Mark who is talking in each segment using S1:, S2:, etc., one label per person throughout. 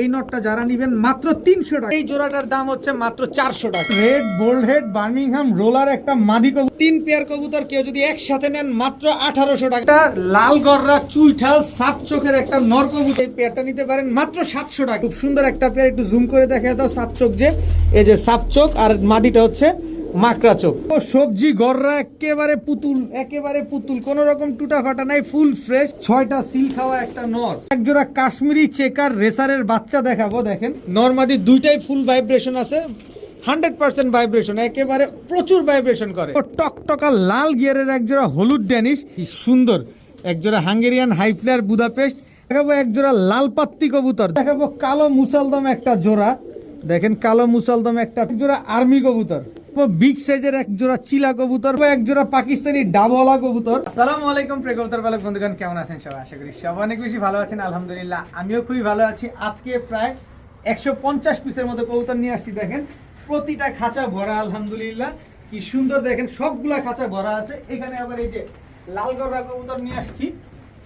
S1: এই নটটা যারা নেবেন মাত্র 300 টাকা। এই জোড়াটার দাম হচ্ছে মাত্র 400 টাকা। Red bald head Birmingham roller একটা মাদি কবুতর, 3 পেয়ার কবুতর কেউ যদি একসাথে নেন মাত্র 1800 টাকা। লাল গররা চুইঠাল সাপ চোখের একটা নর কবুতর, এই পেয়ারটা নিতে পারেন মাত্র 700 টাকা। খুব সুন্দর একটা পেয়ার, একটু জুম করে দেখা দাও। সাপ চোখ, যে এই যে সাপ চোখ, আর মাদিটা হচ্ছে মাকড়া চোখ। ও সবজি গররা একেবারে পুতুল, একেবারে পুতুল, কোন রকম টুটা ফাটা নাই, ফুল ফ্রেশ। 6টা সিল খাওয়া একটা নর। একজোড়া কাশ্মীরি চেকার রেসারের বাচ্চা দেখাবো, দেখেন নরমাদি দুইটাই ফুল ভাইব্রেশন আছে, 100% ভাইব্রেশন, একেবারে প্রচুর ভাইব্রেশন করে। টকটকা লাল গিয়ারের একজোড়া হলুদ ড্যানিশ, কি সুন্দর। একজোড়া হাঙ্গেরিয়ান হাইফ্লায়ার বুদাপেস্ট দেখাবো। একজোড়া লাল পাত্তি কবুতর দেখাবো। কালো মুসালদম একটা জোড়া, দেখেন কালো মুসালদম একটা জোড়া আর্মি কবুতর। বিগ সাইজের এক জোড়া চিলা কবুতর, এক জোড়া পাকিস্তানি ডাবলা কবুতর। আসসালামু আলাইকুম প্রিয় কবুতর পালক বন্ধুগণ, কেমন আছেন সবাই? আশা করি সবাই অনেক বেশি ভালো আছেন। আলহামদুলিল্লাহ আমিও খুবই ভালো আছি। আজকে প্রায় 150 পিসের মতো কবুতর নিয়ে আসছি। দেখেন প্রতিটা খাঁচা ভরা, আলহামদুলিল্লাহ কি সুন্দর। দেখেন সবগুলা খাঁচা ভরা আছে। এখানে আবার এই যে লাল গররা কবুতর নিয়ে আসছি,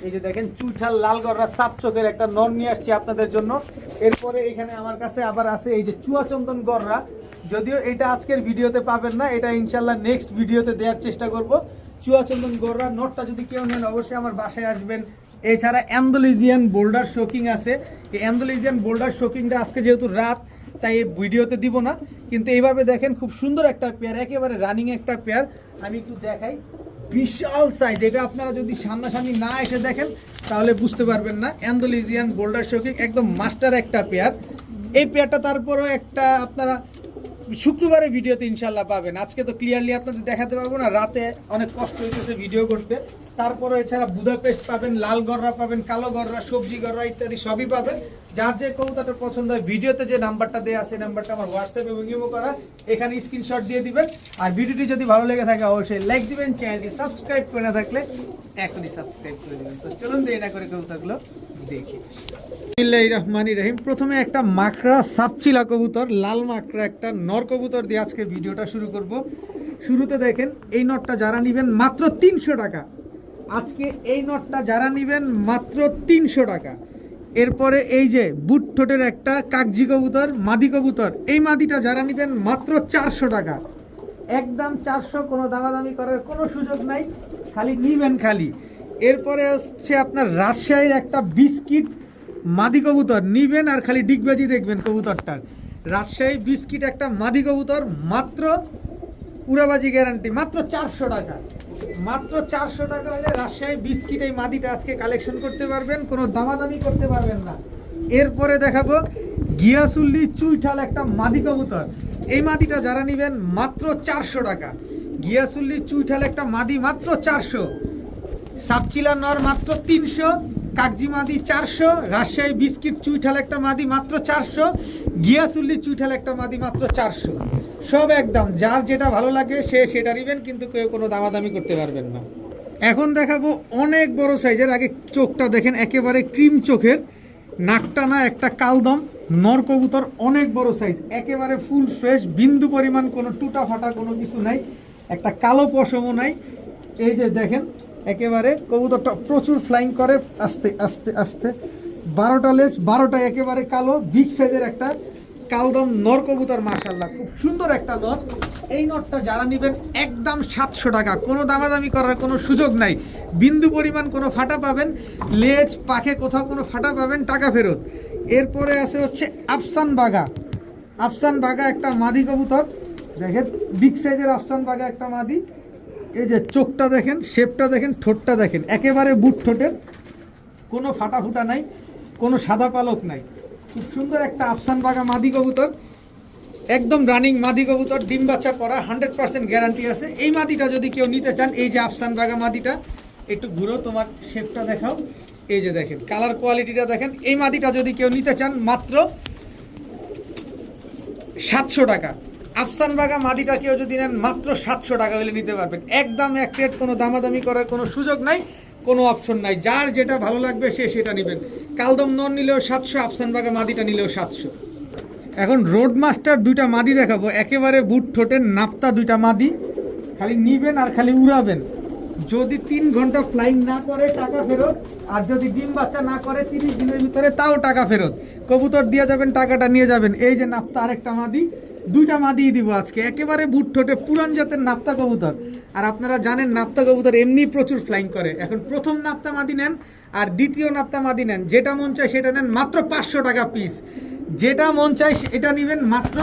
S1: এই যে দেখেন চুইঠাল লাল গররা সাপ চোখের একটা নর নিয়ে আসছি আপনাদের জন্য। এরপরে এখানে আমার কাছে আবার আছে এই যে চুয়াচন্দন গররা, যদিও এটা আজকের ভিডিওতে পাবেন না, এটা ইনশাল্লাহ নেক্সট ভিডিওতে দেওয়ার চেষ্টা করব। চুয়াচন্দন গররা নটটা যদি কেউ নেন অবশ্যই আমার বাসায় আসবেন। এছাড়া অ্যান্ডালুজিয়ান বোল্ডার শোকিং আছে। এই অ্যান্ডালুজিয়ান বোল্ডার শোকিংটা আজকে যেহেতু রাত, তাই এই ভিডিওতে দিব না, কিন্তু এইভাবে দেখেন খুব সুন্দর একটা পেয়ার, একেবারে রানিং একটা পেয়ার। আমি একটু দেখাই, বিশাল সাইজ। এটা আপনারা যদি সামনাসামনি না এসে দেখেন তাহলে বুঝতে পারবেন না। অ্যান্ডালুজিয়ান বোল্ডার শোকিং একদম মাস্টার একটা পেয়ার। এই পেয়ারটা তারপরেও একটা আপনারা শুক্রবারের ভিডিওতে ইনশাল্লাহ পাবেন। আজকে তো ক্লিয়ারলি আপনাদের দেখাতে পারবো না, রাতে অনেক কষ্ট হইতেছে ভিডিও করতে। তারপরে এছাড়া বুদাপেস্ট পাবেন, লাল গররা পাবেন, কালো গররা, সবজি গররা ইত্যাদি সবই পাবেন। যার যে কবুতরটা পছন্দ হয়, ভিডিওতে যে নাম্বারটা দেওয়া আছে নাম্বারটা আমার হোয়াটসঅ্যাপ এবং ইমো করা, এখানে স্ক্রিনশট দিয়ে দিবেন। আর ভিডিওটি যদি ভালো লেগে থাকে অবশ্যই লাইক দিবেন, চ্যানেলটি সাবস্ক্রাইব করে না থাকলে এখনই সাবস্ক্রাইব করে দেবেন। তো চলুন দেরি না করে কবুতরগুলো দেখি। বিসমিল্লাহির রহমানির রহিম। প্রথমে একটা মাকড়া সাপচিলা কবুতর, লাল মাকড়া একটা নর কবুতর দিয়ে আজকে ভিডিওটা শুরু করব। শুরুতে দেখেন এই নটটা যারা নেবেন মাত্র 300 টাকা। আজকে এই নটটা যারা নেবেন মাত্র 300 টাকা। এরপরে এই যে বুট ঠোঁটের একটা কাগজি কবুতর, মাদি কবুতর, এই মাদিটা যারা নেবেন মাত্র 400 টাকা। একদম 400, কোনো দামাদামি করার কোনো সুযোগ নাই, খালি নিবেন খালি। এরপরে হচ্ছে আপনার রাজশাহীর একটা বিস্কিট মাদি কবুতর নিবেন, আর খালি ডিগবাজি দেখবেন কবুতরটার। রাজশাহী বিস্কিট একটা মাদি কবুতর, মাত্র উড়াবাজি গ্যারান্টি, মাত্র 400 টাকা। মাত্র 400 টাকা হলে রাজশাহী বিস্কিট এই মাদিটা আজকে কালেকশন করতে পারবেন, কোনো দামাদামি করতে পারবেন না। এরপরে দেখাবো গিয়াসুল্লি চুইঠাল একটা মাদি কবুতর। এই মাদিটা যারা নেবেন মাত্র 400 টাকা। গিয়াসুল্লি চুইঠাল একটা মাদি মাত্র 400। সাপচিলা নর মাত্র 300, কাগজি মাদি 400, রাজশাহী বিস্কিট চুইঠাল একটা মাদি মাত্র 400, গিয়াসুল্লি চুইঠাল একটা মাদি মাত্র 400। সব একদম, যার যেটা ভালো লাগে সে সেটা নেবেন, কিন্তু কেউ কোনো দামাদামি করতে পারবেন না। এখন দেখাবো অনেক বড় সাইজের। আগে চোখটা দেখেন, একেবারে ক্রিম চোখের, নাকটা না একটা কালদম নর কবুতর, অনেক বড় সাইজ, একেবারে ফুল ফ্রেশ, বিন্দু পরিমাণ কোনো টুটা ফাটা কোনো কিছু নাই, একটা কালো পশমও নাই। এই যে দেখেন একেবারে কবুতরটা প্রচুর ফ্লাইং করে, আস্তে আস্তে আস্তে। 12টা লেজ, 12টা একেবারে কালো, বিগ সাইজের একটা কালদম নর কবুতর, মাশাআল্লাহ খুব সুন্দর একটা নর। এই নটটা যারা নেবেন একদম 700 টাকা, কোনো দামাদামি করার কোনো সুযোগ নাই। বিন্দু পরিমাণ কোনো ফাটা পাবেন, লেজ পাখে কোথাও কোনো ফাটা পাবেন, টাকা ফেরত। এরপরে আছে হচ্ছে আফসান বাগা। আফসান বাগা একটা মাদি কবুতর, দেখেন বিগ সাইজের আফসান বাগা একটা মাদি। এই যে চোখটা দেখেন, শেপটা দেখেন, ঠোঁটটা দেখেন, একেবারে বুট ঠোঁটের, কোনো ফাটা ফুটা নাই, কোনো সাদা পালক নাই। খুব সুন্দর একটা আফসান বাগা মাদি কবুতর, একদম রানিং মাদি কবুতর, ডিম বাচ্চা করা, 100% গ্যারান্টি আছে। এই মাদিটা যদি কেউ নিতে চান, এই যে আফসান বাগা মাদিটা, একটু ঘুরো, তোমার শেপটা দেখাও, এই যে দেখেন কালার কোয়ালিটিটা দেখেন। এই মাদিটা যদি কেউ নিতে চান মাত্র 700 টাকা। আফসান বাগা মাদিটা কেউ যদি নেন মাত্র 700 টাকা হলে নিতে পারবেন। একদম এক রেট, কোনো দামাদামি করার কোনো সুযোগ নাই, কোনো অপশন নাই। যার যেটা ভালো লাগবে সে সেটা নেবেন। কালদম নন নিলেও 700, আফসান বাগা মাদিটা নিলেও 700। এখন রোড মাস্টার দুইটা মাদি দেখাবো, একেবারে বুট ঠোঁটের নাপ্তা দুইটা মাদি, খালি নিবেন আর খালি উড়াবেন। যদি 3 ঘন্টা ফ্লাইং না করে টাকা ফেরত, আর যদি ডিম বাচ্চা না করে 30 দিনের ভিতরে তাও টাকা ফেরত। কবুতর দিয়ে যাবেন, টাকাটা নিয়ে যাবেন। এই যে নাপ্তা আরেকটা মাদি, 2টা মাদিই দিব আজকে, একেবারে বুট ঠোঁটে পুরান জাতের নাপ্তা কবুতর। আর আপনারা জানেন নাপ্তা কবুতর এমনি প্রচুর ফ্লাইং করে। এখন প্রথম নাপ্তা মাদি নেন আর দ্বিতীয় নাপ্তা মাদি নেন, যেটা মন চায় সেটা নেন, মাত্র 500 টাকা পিস। যেটা মন চায় এটা নেবেন মাত্র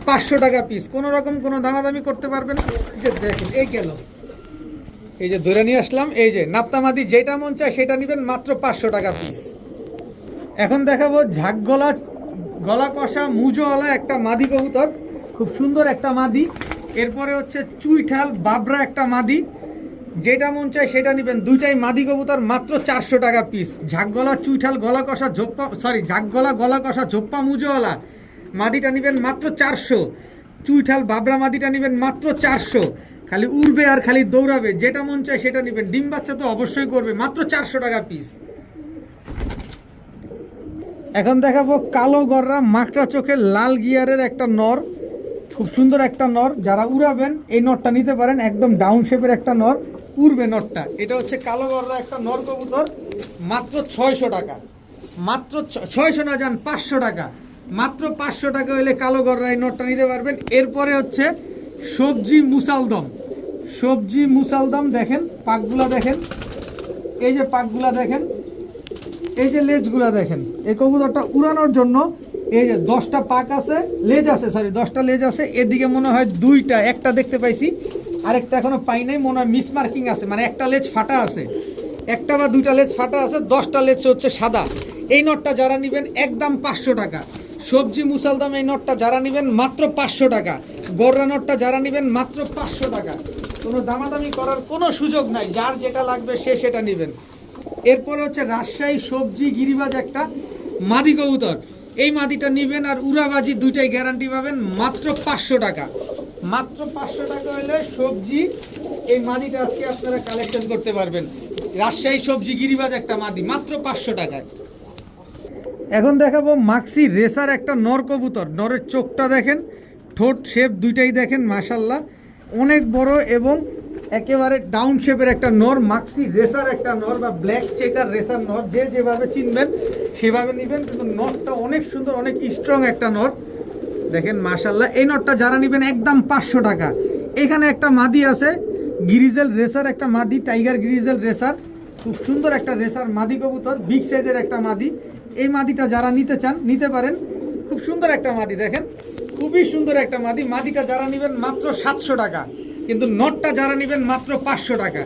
S1: 500 টাকা পিস, কোনো রকম কোনো দামাদামি করতে পারবেন। যে দেখেন এই গেল, এই যে ধরে নিয়ে আসলাম, এই যে নাপ্তামাদি, যেটা মন চায় সেটা নেবেন মাত্র 500 টাকা পিস। এখন দেখাবো ঝাঁক গলা কষা মুজোওয়ালা একটা মাদি কবুতর, খুব সুন্দর একটা মাদি। এরপরে হচ্ছে চুইঠাল বাবরা একটা মাদি, যেটা মন চায় সেটা নেবেন। 2টাই মাদি কবুতর, মাত্র 400 টাকা পিস। ঝাঁকগলা চুইঠাল গলা কষা ঝোপ্পা, সরি ঝাঁকগলা গলা কষা ঝোপ্পা মুজোওয়ালা মাদিটা নেবেন মাত্র 400। চুইঠাল বাবরা মাদিটা নেবেন মাত্র 400। খালি উড়বে আর খালি দৌড়াবে, যেটা মন চায় সেটা নেবেন। ডিম বাচ্চা তো অবশ্যই করবে, মাত্র 400 টাকা পিস। এখন দেখাবো কালো গররা মাকড়া চোখের লাল গিয়ারের একটা নর, খুব সুন্দর একটা নর। যারা উড়াবেন এই নরটা নিতে পারেন, একদম ডাউন শেপের একটা নর, উড়বে নরটা। এটা হচ্ছে কালো গররা একটা নর কবুতর, মাত্র 600 টাকা। মাত্র 600 না যান 500 টাকা, মাত্র 500 টাকা হলে কালো গররা এই নরটা নিতে পারবেন। এরপরে হচ্ছে সবজি মুসালদম, সবজি মুসালদম দেখেন, পাকগুলা দেখেন, এই যে পাকগুলা দেখেন, এই যে লেজগুলা দেখেন। এই কবুতরটা উড়ানোর জন্য এই যে 10টা পাক আছে, লেজ আছে, সরি 10টা লেজ আছে। এদিকে মনে হয় 2টা, একটা দেখতে পাইছি, আরেকটা এখনো পাই নাই, মনে হয় মিস মার্কিং আছে, মানে একটা লেজ ফাটা আছে, একটা বা 2টা লেজ ফাটা আছে, 10টা লেজ হচ্ছে সাদা। এই নটটা যারা নেবেন একদম 500 টাকা। সবজি মুসালদম এই নটটা যারা নেবেন মাত্র 500 টাকা। গররা নটটা যারা নেবেন মাত্র 500 টাকা। কোনো দামাদামি করার কোনো সুযোগ নাই, যার যেটা লাগবে সে সেটা নেবেন। এরপরে হচ্ছে রাজশাহী সবজি গিরিবাজ একটা মাদি কবুতর, এই মাদিটা নেবেন আর উড়াবাজি 2টাই গ্যারান্টি পাবেন, মাত্র 500 টাকা। মাত্র 500 টাকা হলে সবজি এই মাদিটা আজকে আপনারা কালেকশন করতে পারবেন। রাজশাহী সবজি গিরিবাজ একটা মাদি, মাত্র 500 টাকায়। এখন দেখাবো মাক্সি রেসার একটা নর কবুতর। নরের চোখটা দেখেন, ঠোঁট শেপ 2টাই দেখেন, মাশাল্লাহ অনেক বড় এবং একেবারে ডাউন শেপের একটা নর। মাক্সি রেসার একটা নর বা ব্ল্যাক চেকার রেসার নর, যে যেভাবে চিনবেন সেভাবে নেবেন, কিন্তু নরটা অনেক সুন্দর, অনেক স্ট্রং একটা নর দেখেন, মাশাল্লাহ। এই নরটা যারা নেবেন একদম 500 টাকা। এখানে একটা মাদি আছে গ্রিজেল রেসার, একটা মাদি টাইগার গ্রিজেল রেসার, খুব সুন্দর একটা রেসার মাদি কবুতর, বিগ সাইজের একটা মাদি। এই মাদিটা যারা নিতে চান নিতে পারেন, খুব সুন্দর একটা মাদি দেখেন, খুবই সুন্দর একটা মাদি। মাদিটা যারা নেবেন মাত্র 700 টাকা, কিন্তু নটটা যারা নেবেন মাত্র 500 টাকা।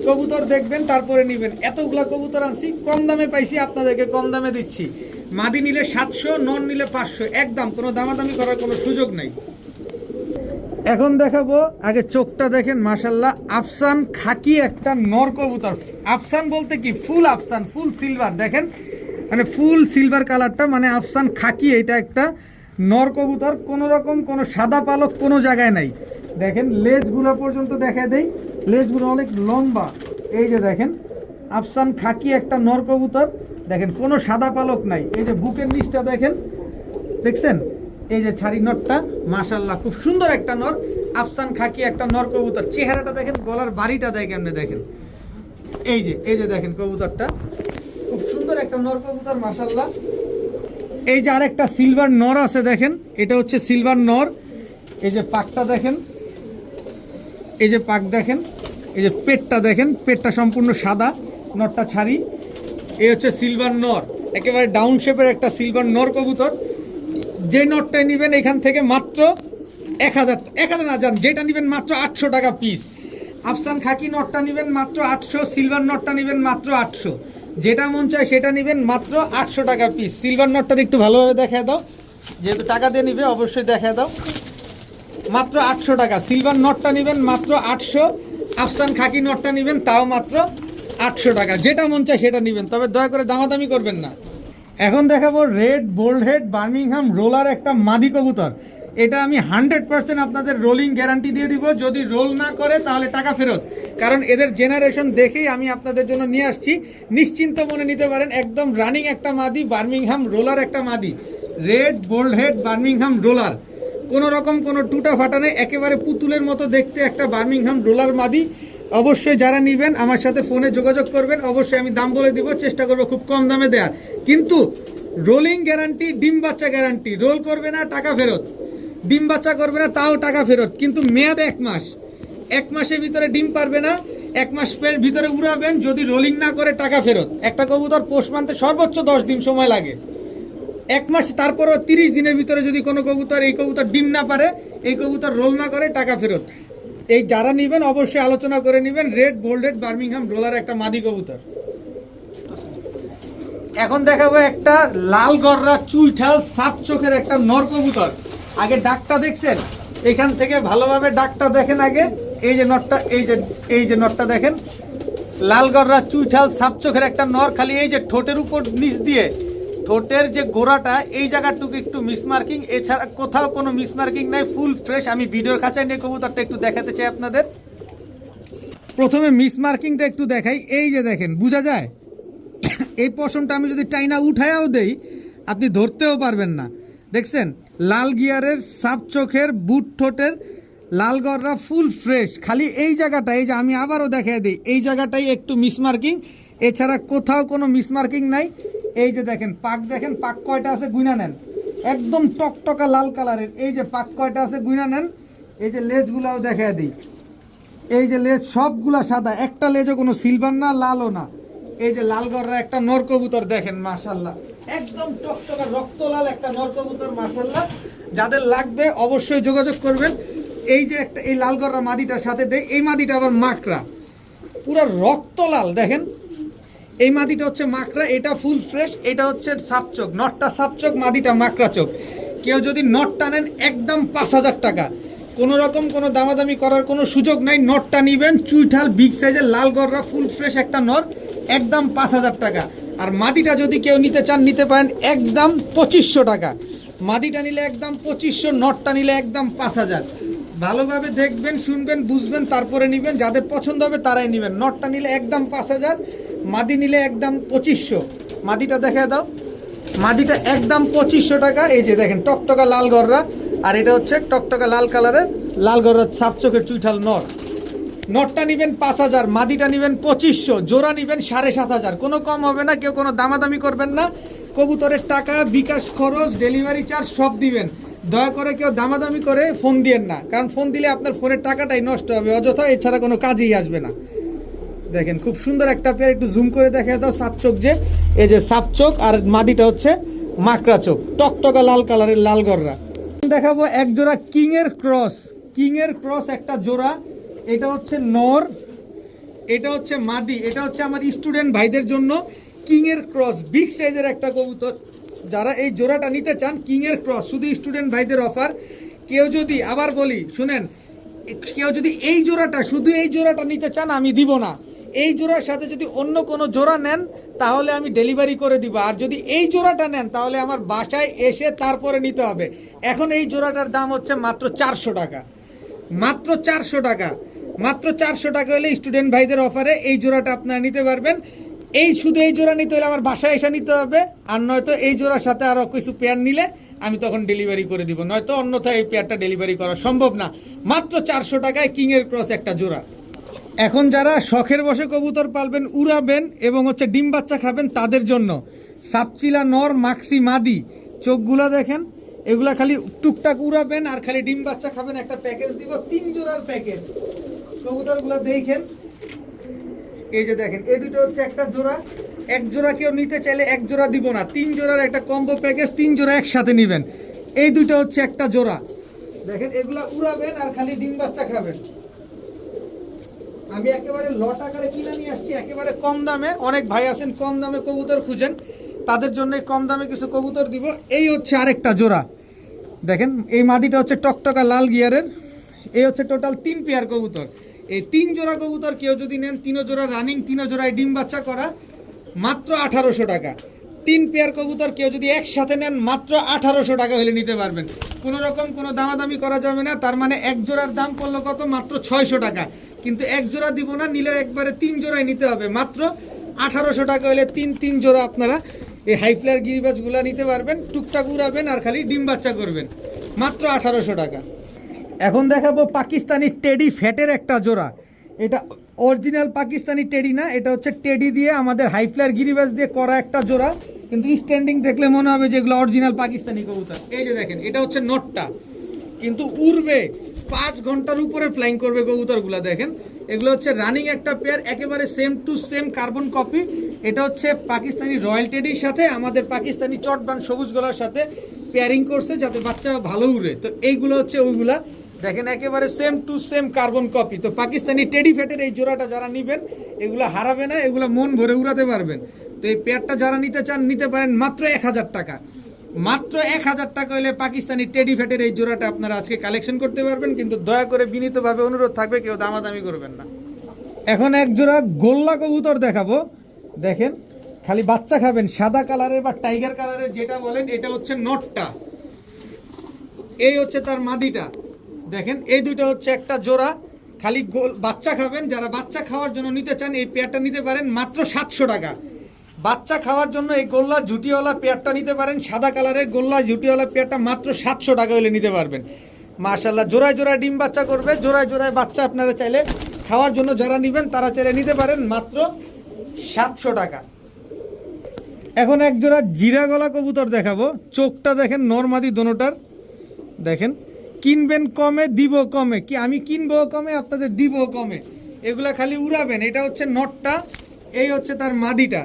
S1: কবুতর দেখবেন তারপরে নেবেন। এতগুলা কবুতর আনছি, কম দামে পাইছি, আপনাদেরকে কম দামে দিচ্ছি। মাদি নিলে 700, নন নিলে 500, একদম কোনো দামাদামি করার কোনো সুযোগ নাই। এখন দেখাবো, আগে চোখটা দেখেন, মাশাল্লাহ আফসান খাকি একটা নর কবুতর। আফসান বলতে কি, ফুল আফসান, ফুল সিলভার দেখেন, মানে ফুল সিলভার কালারটা, মানে আফসান খাকি। এটা একটা নর কবুতর, কোনো রকম কোনো সাদা পালক কোনো জায়গায় নাই। দেখেন লেজগুলো পর্যন্ত দেখা দেই, লেজগুলো অনেক লম্বা। এই যে দেখেন আফসান খাকি একটা নর কবুতর, দেখেন কোনো সাদা পালক নাই। এই যে বুকের নিচটা দেখেন, দেখছেন, এই যে ছাড়ি নরটা, মাশাল্লাহ খুব সুন্দর একটা নর। আফসান খাকি একটা নর কবুতর, চেহারাটা দেখেন, গলার বাড়িটা দেখেন, দেখেন এই যে দেখেন কবুতরটা, খুব সুন্দর একটা নর কবুতর, মাশাল্লাহ। এই যে আরেকটা সিলভার নর আছে দেখেন, এটা হচ্ছে সিলভার নর। এই যে পাকটা দেখেন, এই যে পাক দেখেন, এই যে পেটটা দেখেন, পেটটা সম্পূর্ণ সাদা, নরটা ছাড়ি। এই হচ্ছে সিলভার নর, একেবারে ডাউন শেপের একটা সিলভার নর কবুতর। যে নটটাই নেবেন এখান থেকে মাত্র 1000 না যান, যেটা নেবেন মাত্র 800 টাকা পিস। আফসান খাকি নটটা নেবেন মাত্র 800, সিলভার নটটা নেবেন মাত্র 800। যেটা মন চায় সেটা নেবেন মাত্র 800 টাকা পিস। সিলভার নটটা একটু ভালোভাবে দেখায় দাও, যেহেতু টাকা দিয়ে নিবে অবশ্যই দেখায় দাও। মাত্র 800 টাকা। সিলভার নটটা নেবেন মাত্র 800, আফসান খাকি নটটা নেবেন তাও মাত্র 800 টাকা। যেটা মন চায় সেটা নেবেন, তবে দয়া করে দামাদামি করবেন না। এখন দেখাবো red bald head Birmingham roller একটা মাদি কবুতর। এটা আমি 100% আপনাদের রোলিং গ্যারান্টি দিয়ে দিব, যদি রোল না করে তাহলে টাকা ফেরত। কারণ এদের জেনারেশন দেখেই আমি আপনাদের জন্য নিয়ে আসছি, নিশ্চিন্ত মনে নিতে পারেন। একদম রানিং একটা মাদি, বার্মিংহাম রোলার একটা মাদি, red bald head Birmingham roller, কোনো রকম কোনো টুটা ফাটা নেই, একেবারে পুতুলের মতো দেখতে একটা বার্মিংহাম রোলার মাদি। অবশ্যই যারা নেবেন আমার সাথে ফোনে যোগাযোগ করবেন, অবশ্যই আমি দাম বলে দিব, চেষ্টা করবো খুব কম দামে দেওয়ার। কিন্তু রোলিং গ্যারান্টি, ডিম বাচ্চা গ্যারান্টি, রোল করবে না টাকা ফেরত, ডিম বাচ্চা করবে না তাও টাকা ফেরত, কিন্তু মেয়াদ 1 মাস। 1 মাসের ভিতরে ডিম পারবে না, 1 মাসের ভিতরে উড়াবেন, যদি রোলিং না করে টাকা ফেরত। একটা কবুতর পোষ মানতে সর্বোচ্চ 10 দিন সময় লাগে, 1 মাস, তারপরও 30 দিনের ভিতরে যদি কোনো কবুতর এই কবুতর ডিম না পারে, এই কবুতর রোল না করে টাকা ফেরত। এই যারা নেবেন অবশ্যই আলোচনা করে নেবেন। রেড বোল্ডেড বার্মিংহাম রোলার একটা মাদি কবুতর। এখন দেখাবো একটা লাল গররা চুইঠাল সাপ চোখের একটা নর কবুতর। আগে ডাকটা দেখছেন, এখান থেকে ভালোভাবে ডাকটা দেখেন আগে। এই যে নরটা, এই যে নরটা দেখেন, লাল গররা চুইঠাল সাপ চোখের একটা নর। খালি এই যে ঠোঁটের উপর নিচ দিয়ে ঠোঁটের যে গোড়াটা এই জায়গাটুকু একটু মিসমার্কিং, এছাড়া কোথাও কোনো মিসমার্কিং নাই, ফুল ফ্রেশ। আমি ভিডিওর খাঁচায় নিয়ে কবুতরটা একটু দেখাতে চাই আপনাদের। প্রথমে মিসমার্কিংটা একটু দেখাই। এই যে দেখেন, বোঝা যায় এই পশমটা আমি যদি টাইনা উঠায়াও দেই আপনি ধরতেও পারবেন না। দেখছেন, লাল গিয়ারের সাপ চোখের বুট ঠোঁটের লাল গররা ফুল ফ্রেশ। খালি এই জায়গাটা, এই যে আমি আবারও দেখাই দিই, এই জায়গাটাই একটু মিসমার্কিং, এছাড়া কোথাও কোনো মিসমার্কিং নাই। এই যে দেখেন পাক, দেখেন পাক কয়টা আছে গুইনা নেন, একদম টকটকা লাল কালারের। এই যে পাক কয়টা আছে গুইনা নেন। এই যে লেজগুলাও দেখাই দিই, এই যে লেজ সবগুলা সাদা, একটা লেজও কোনো সিলভার না, লালও না। এই যে লাল গররা একটা নর কবুতর দেখেন, মাশাআল্লাহ একদম টকটকা রক্ত লাল একটা নর কবুতর, মাশাআল্লাহ। যাদের লাগবে অবশ্যই যোগাযোগ করবেন। এই যে একটা এই লাল গররা মাদিটার সাথে দেয়, এই মাদিটা আবার মাকড়া, পুরো রক্ত লাল দেখেন। এই মাদিটা হচ্ছে মাকড়া, এটা ফুল ফ্রেশ। এটা হচ্ছে সাপচোক, নটটা সাপচোক, মাদিটা মাকড়া চোখ। কেউ যদি নটটা নেন একদম 5000 টাকা, কোনো রকম কোনো দামাদামি করার কোনো সুযোগ নাই। নটটা নেবেন চুইঠাল বিগ সাইজের লাল গররা ফুল ফ্রেশ একটা নর, একদম 5000 টাকা। আর মাদিটা যদি কেউ নিতে চান নিতে পারেন একদম 2500 টাকা। মাদিটা নিলে একদম 2500, নটটা নিলে একদম 5000। ভালোভাবে দেখবেন, শুনবেন, বুঝবেন, তারপরে নেবেন। যাদের পছন্দ হবে তারাই নেবেন। নটটা নিলে একদম 5000, মাদি নিলে একদম 2500। মাদিটা দেখে দাও, মাদিটা একদম 2500 টাকা। এই যে দেখেন টকটকা লাল গররা, আর এটা হচ্ছে টকটকা লাল কালারের লাল গররা সাপ চোখের চুইঠাল নর। নটটা নেবেন 5000, মাদিটা নেবেন 2500, জোড়া নেবেন 7500, কোনো কম হবে না। কেউ কোনো দামাদামি করবেন না। কবুতরের টাকা, বিকাশ খরচ, ডেলিভারি চার্জ সব দিবেন। দয়া করে কেউ দামাদামি করে ফোন দিয়েন না, কারণ ফোন দিলে আপনার ফোনের টাকাটাই নষ্ট হবে অযথা, এছাড়া কোনো কাজেই আসবে না। দেখেন খুব সুন্দর একটা পেয়ার, একটু জুম করে দেখা দাও। সাপ চোখ, যে এই যে সাপ চোখ, আর মাদিটা হচ্ছে মাকড়া চোখ, টকটকা লাল কালারের লাল গররা। দেখাবো এক জোড়া কিংয়ের ক্রস, কিংয়ের ক্রস একটা জোড়া। এটা হচ্ছে নর, এটা হচ্ছে মাদি। এটা হচ্ছে আমার স্টুডেন্ট ভাইদের জন্য কিংয়ের ক্রস বিগ সাইজের একটা কবুতর। যারা এই জোড়াটা নিতে চান, কিংয়ের ক্রস, শুধু স্টুডেন্ট ভাইদের অফার। কেউ যদি, আবার বলি শুনেন, কেউ যদি এই জোড়াটা, শুধু এই জোড়াটা নিতে চান আমি দিব না। এই জোড়ার সাথে যদি অন্য কোনো জোড়া নেন তাহলে আমি ডেলিভারি করে দিব। আর যদি এই জোড়াটা নেন তাহলে আমার বাসায় এসে তারপরে নিতে হবে। এখন এই জোড়াটার দাম হচ্ছে মাত্র 400 টাকা, মাত্র 400 টাকা, মাত্র 400 টাকা হলে স্টুডেন্ট ভাইদের অফারে এই জোড়াটা আপনারা নিতে পারবেন। এই শুধু এই জোড়া নিতে হলে আমার বাসায় এসে নিতে হবে, আর নয়তো এই জোড়ার সাথে আরও কিছু পেয়ার নিলে আমি তখন ডেলিভারি করে দিব, নয়তো অন্যথায় এই পেয়ারটা ডেলিভারি করা সম্ভব না। মাত্র 400 টাকায় কিংয়ের ক্রস একটা জোড়া। এখন যারা শখের বসে কবুতর পালবেন, উড়াবেন এবং হচ্ছে ডিম বাচ্চা খাবেন, তাদের জন্য সাপচিলা নর, মাক্সি মাদি, চোখগুলো দেখেন, এগুলা খালি টুকটাক উড়াবেন আর খালি ডিম বাচ্চা খাবেন। একটা প্যাকেজ দিব, 3 জোড়ার প্যাকেজ। কবুতরগুলো দেখেন, এই যে দেখেন, এই দুটো হচ্ছে একটা জোড়া। এক জোড়া কেউ নিতে চাইলে এক জোড়া দিব না, 3 জোড়ার একটা কম্বো প্যাকেজ, 3 জোড়া একসাথে নেবেন। এই দুটো হচ্ছে একটা জোড়া। দেখেন এগুলা উড়াবেন আর খালি ডিম বাচ্চা খাবেন। আমি একেবারে লট আকারে কিনে নিয়ে আসছি, একেবারে কম দামে। অনেক ভাই আছেন কম দামে কবুতর খুঁজেন, তাদের জন্য কম দামে কিছু কবুতর দিব। এই হচ্ছে আরেকটা জোড়া, দেখেন এই মাদিটা হচ্ছে টকটকা লাল গিয়ারের। এই হচ্ছে টোটাল 3 পেয়ার কবুতর। এই 3 জোড়া কবুতর কেউ যদি নেন, 3 জোড়া রানিং, 3 জোড়ায় ডিম বাচ্চা করা, মাত্র 1800 টাকা। 3 পেয়ার কবুতর কেউ যদি একসাথে নেন মাত্র 1800 টাকা হলে নিতে পারবেন। কোনো রকম কোনো দামাদামি করা যাবে না। তার মানে এক জোড়ার দাম পড়লো কত? মাত্র 600 টাকা। কিন্তু এক জোড়া দিব না, নিলে একবারে 3 জোড়ায় নিতে হবে। মাত্র 1800 টাকা হলে 3 জোড়া আপনারা এই হাই ফ্লায়ার গিরিবাজগুলো নিতে পারবেন। টুকটাক উড়াবেন আর খালি ডিম বাচ্চা করবেন, মাত্র 1800 টাকা। এখন দেখাবো পাকিস্তানি টেডি ফ্যাটের একটা জোড়া। এটা অরিজিনাল পাকিস্তানি টেডি না, এটা হচ্ছে টেডি দিয়ে আমাদের হাই ফ্লায়ার গিরিবাজ দিয়ে করা একটা জোড়া, কিন্তু স্ট্যান্ডিং দেখলে মনে হবে যে এগুলো অরিজিনাল পাকিস্তানি কবুতর। এই যে দেখেন, এটা হচ্ছে নটটা, কিন্তু উড়বে 5 ঘন্টার উপরে ফ্লাইং করবে কবুতরগুলো। দেখেন এগুলো হচ্ছে রানিং একটা পেয়ার, একেবারে same to same carbon copy. এটা হচ্ছে পাকিস্তানি রয়্যাল টেডির সাথে আমাদের পাকিস্তানি চটবান সবুজ গলার সাথে পেয়ারিং করছে যাতে বাচ্চা ভালো উড়ে। তো এইগুলো হচ্ছে ওইগুলা, দেখেন একেবারে same to same carbon copy. তো পাকিস্তানি টেডি ফ্যাটের এই জোড়াটা যারা নেবেন এগুলো হারাবে না, এগুলো মন ভরে উড়াতে পারবেন। তো এই পেয়ারটা যারা নিতে চান নিতে পারেন মাত্র 1000 টাকা। মাত্র 1000 টাকা হলে পাকিস্তানি টেডি ফ্যাটের এই জোড়াটা আপনারা আজকে কালেকশন করতে পারবেন, কিন্তু দয়া করে বিনীতভাবে অনুরোধ থাকবে কেউ দামাদামি করবেন না। এখন এক জোড়া গোল্লা কবুতর দেখাবো, দেখেন খালি বাচ্চা খাবেন, সাদা কালারের বা টাইগার কালারের যেটা বলেন, এটা হচ্ছে নটটা, এই হচ্ছে তার মাদিটা। দেখেন এই দুইটা হচ্ছে একটা জোড়া, খালি বাচ্চা খাবেন। যারা বাচ্চা খাওয়ার জন্য নিতে চান এই পেয়ারটা নিতে পারেন মাত্র 700 টাকা। বাচ্চা খাওয়ার জন্য এই গোল্লা ঝুটিওয়ালা পেয়ারটা নিতে পারেন, সাদা কালারের গোল্লা ঝুটিওয়ালা পেয়ারটা মাত্র 700 টাকা হলে নিতে পারবেন। মাশাআল্লাহ, জোড়ায় জোড়ায় ডিম বাচ্চা করবে, জোড়ায় জোড়ায় বাচ্চা আপনারা চাইলে খাওয়ার জন্য যারা নেবেন তারা চাইলে নিতে পারেন মাত্র 700 টাকা। এখন এক জোড়া জিরা গলা কবুতর দেখাবো, চোখটা দেখেন নরমাদি দোনোটার। দেখেন কিনবেন কমে দিব কমে, কি আমি কিনবো কমে আপনাদের দিব কমে, এগুলা খালি উড়াবেন। এটা হচ্ছে নটটা, এই হচ্ছে তার মাদিটা।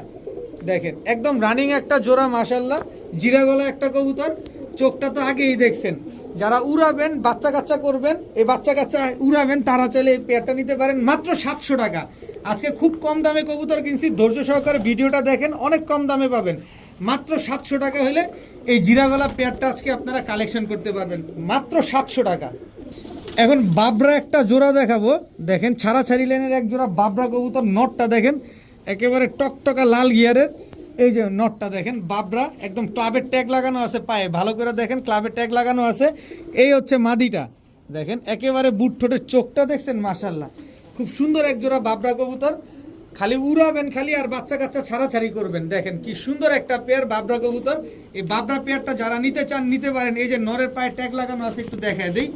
S1: দেখেন একদম রানিং একটা জোড়া, মাশাআল্লাহ জিরা গলা একটা কবুতর। চোখটা তো আগেই দেখছেন। যারা উড়াবেন বাচ্চা কাচ্চা করবেন, এই বাচ্চা কাচ্চা উড়াবেন, তারা চাইলে এই পেয়ারটা নিতে পারেন মাত্র 700 টাকা। আজকে খুব কম দামে কবুতর কিনছি, ধৈর্য সহকারে ভিডিওটা দেখেন, অনেক কম দামে পাবেন। মাত্র 700 টাকা হলে এই জিরাগলা পেয়ারটা আজকে আপনারা কালেকশন করতে পারবেন মাত্র 700 টাকা। এখন বাবরা একটা জোড়া দেখাবো, দেখেন ছাড়াছাড়ি লেনের এক জোড়া বাবরা কবুতর। নটটা দেখেন একেবারে টকটকা লাল গিয়ারের, এই যে নটটা দেখেন বাবরা, একদম ক্লাবের ট্যাগ লাগানো আছে পায়ে, ভালো করে দেখেন ক্লাবের ট্যাগ লাগানো আছে। এই হচ্ছে মাদিটা, দেখেন একেবারে বুট ঠোঁটের চোখটা দেখছেন, মাশাআল্লাহ খুব সুন্দর এক জোড়া বাবরা কবুতর। খালি উড়াবেন খালি আর বাচ্চা কাচ্চা ছাড়াছাড়ি করবেন। দেখেন কি সুন্দর একটা পেয়ার বাবরা কবুতর। এই বাবরা পেয়ারটা যারা নিতে চান নিতে পারেন। এই যে নরের পায়ে ট্যাগ লাগানো আছে, একটু দেখায় দিই।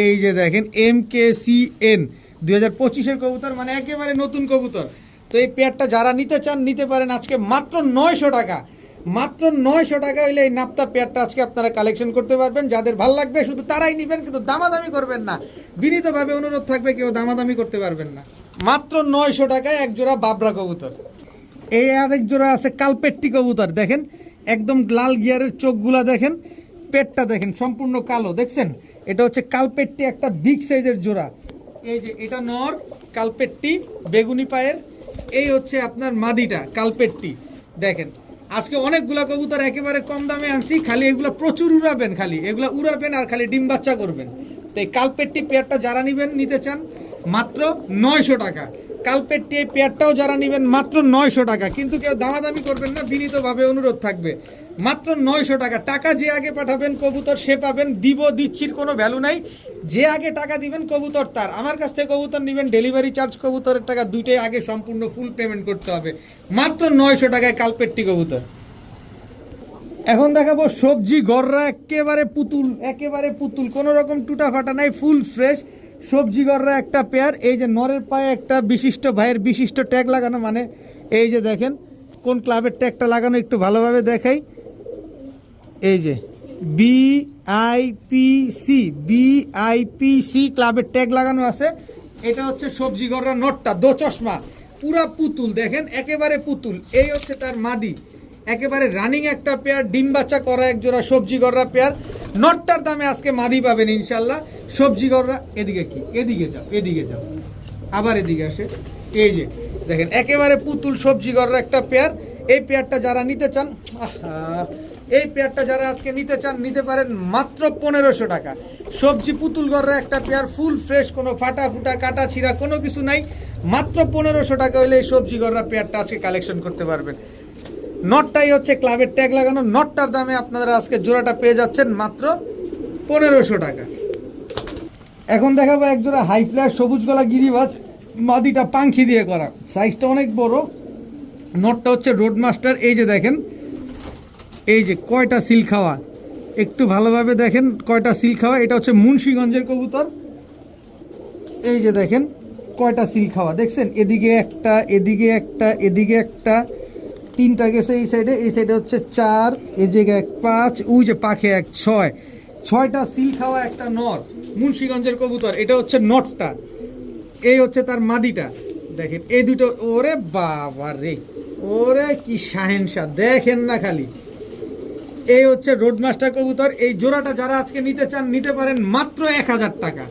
S1: এই যে দেখেন MKCN 2025-এর কবুতর, মানে একেবারে নতুন কবুতর। তো এই পেয়ারটা যারা নিতে চান নিতে পারেন আজকে মাত্র 900 টাকা। মাত্র 900 টাকা হইলে এই নাপ্তা পেয়ারটা আজকে আপনারা কালেকশন করতে পারবেন। যাদের ভালো লাগবে শুধু তারাই নেবেন, কিন্তু দামাদামি করবেন না, বিনীতভাবে অনুরোধ থাকবে কেউ দামাদামি করতে পারবেন না। মাত্র 900 টাকায় এক জোড়া বাবরা কবুতর। এই আরেক জোড়া আছে কালপেট্টি কবুতর, দেখেন একদম লাল গিয়ারের চোখগুলা দেখেন, পেটটা দেখেন সম্পূর্ণ কালো, দেখছেন এটা হচ্ছে কালপেট্টি, একটা বিগ সাইজের জোড়া। এই যে এটা নর কালপেট্টি বেগুনি পায়ের, এই হচ্ছে আপনার মাদিটা কালপেট্টি। দেখেন আজকে অনেকগুলা কবুতর একেবারে কম দামে আনছি, খালি এগুলো প্রচুর উড়াবেন, খালি এগুলো উড়াবেন আর খালি ডিম বাচ্চা করবেন। তো এই কালপেট্টি পেয়ারটা যারা নেবেন নিতে চান মাত্র 900 টাকা। কালপেট্টি এই পেয়ারটাও যারা নেবেন মাত্র 900 টাকা, কিন্তু কেউ দামাদামি করবেন না, বিনীতভাবে অনুরোধ থাকবে মাত্র 900 টাকা। টাকা যে আগে পাঠাবেন কবুতর সে পাবেন, দিচ্ছির কোনো ভ্যালু নাই। যে আগে টাকা দিবেন কবুতর তার। আমার কাছ থেকে কবুতর নেবেন, ডেলিভারি চার্জ কবুতরের টাকা দুইটাই আগে সম্পূর্ণ ফুল পেমেন্ট করতে হবে। মাত্র 900 টাকায় কালপেট্টি কবুতর। এখন দেখাবো সবজি গররা, একেবারে পুতুল, একেবারে পুতুল, কোনো রকম টুটা ফাটা নাই, ফুল ফ্রেশ সবজি গররা একটা পেয়ার। এই যে নরের পায়ে একটা বিশিষ্ট ভাইয়ের বিশিষ্ট ট্যাগ লাগানো, মানে এই যে দেখেন কোন ক্লাবের ট্যাগটা লাগানো একটু ভালোভাবে দেখাই। এই যে BIPC ক্লাবের ট্যাগ লাগানো আছে। এটা হচ্ছে সবজি গররা নটটা, দো চশমা, পুরা পুতুল, দেখেন একেবারে পুতুল। এই হচ্ছে তার মাদি, একেবারে রানিং একটা পেয়ার, ডিম বাচ্চা করা এক জোড়া সবজি গররা পেয়ার। নটটার দামে আজকে মাদি পাবেন ইনশাল্লাহ। সবজি গররা এদিকে, কি এদিকে যাও, এদিকে যাও, আবার এদিকে আসে। এই যে দেখেন একেবারে পুতুল সবজি গররা একটা পেয়ার। এই পেয়ারটা যারা নিতে চান, এই পেয়ারটা যারা আজকে নিতে চান নিতে পারেন মাত্র 1500 টাকা। সবজি পুতুল গররা একটা পেয়ার, ফুল ফ্রেশ, কোনো ফাটা ফুটা কাটা ছিঁড়া কোনো কিছু নাই। মাত্র 1500 টাকা হলে এই সবজি গররা পেয়ারটা আজকে কালেকশন করতে পারবেন। নটটাই হচ্ছে ক্লাবের ট্যাগ লাগানো, নটটার দামে আপনারা আজকে জোড়াটা পেয়ে যাচ্ছেন মাত্র 1500 টাকা। এখন দেখাবো এক জোড়া হাই ফ্লায়ার সবুজ গলা গিরিবাজ, মাদিটা পাঙ্খি দিয়ে করা, সাইজটা অনেক বড়। নটটা হচ্ছে রোড মাস্টার। এই যে দেখেন এই যে কয়টা সিল খাওয়া, একটু ভালোভাবে দেখেন কয়টা সিল খাওয়া। এটা হচ্ছে মুন্সিগঞ্জের কবুতর। এই যে দেখেন কয়টা সিল খাওয়া দেখছেন, এদিকে একটা, এদিকে একটা, এদিকে একটা, তিনটা গেছে এই সাইডে হচ্ছে 4, এই জায়গায় 5, ওই যে পাখে 1, 6, 6টা সিল খাওয়া একটা নর মুন্সিগঞ্জের কবুতর। এটা হচ্ছে নটটা, এই হচ্ছে তার মাদিটা। দেখেন এই দুটো, ওরে বাবা রে, ওরে কি শাহেনশা, দেখেন না খালি। এই হচ্ছে রোডমাস্টার কবুতর। এই জোড়াটা যারা আজকে নিতে চান নিতে পারেন মাত্র 1000 টাকা।